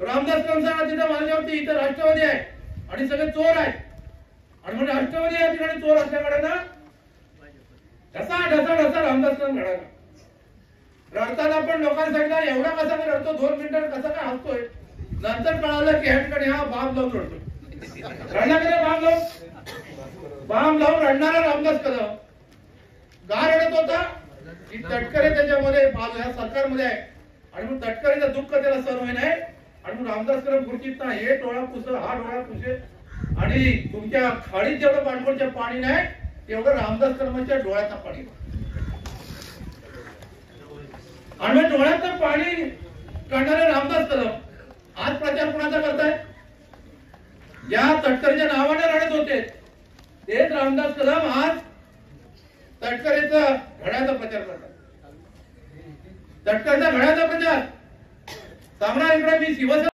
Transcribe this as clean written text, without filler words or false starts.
रामदास कदम तिथं माझ्यावरती इथं राष्ट्रवादी आहे आणि सगळे चोर आहेत आणि म्हणजे राष्ट्रवादी या ठिकाणी चोर असल्याकडे ना ढसा ढसा ढसा रामदास कदम घडाला. रडताना पण लोकांनी सांगितलं एवढा कसा काय रडतो, 2 मिनिटं कसा काय हसतोय. नंतर कळालं की ह्या ठिकाणी हा बाम लावून रडतो. रडला बाम लावून रडणारा रामदास कदम का रडत होता की तटकरे त्याच्यामध्ये ह्या सरकारमध्ये आहे आणि मग तटकरेचं दुःख त्याला सहन होई नाही आणि मग रामदास कदम खुर्चीत ना हे डोळा पुस हा डोळा पुसे आणि तुमच्या खाडीत जेवढं पाणकोटच्या पाणी नाही तेवढं रामदास कदमाच्या डोळ्याचं पाणी आणि डोळ्याचं पाणी काढणारे रामदास कदम आज प्रचार कोणाचा करताय? ज्या तटकरेच्या नावाने रडत होते तेच रामदास कदम आज तटकरेचा घड्याचा प्रचार करतात. तटकरेचा घड्याचा प्रचार सामना इकडे मी शिवसेना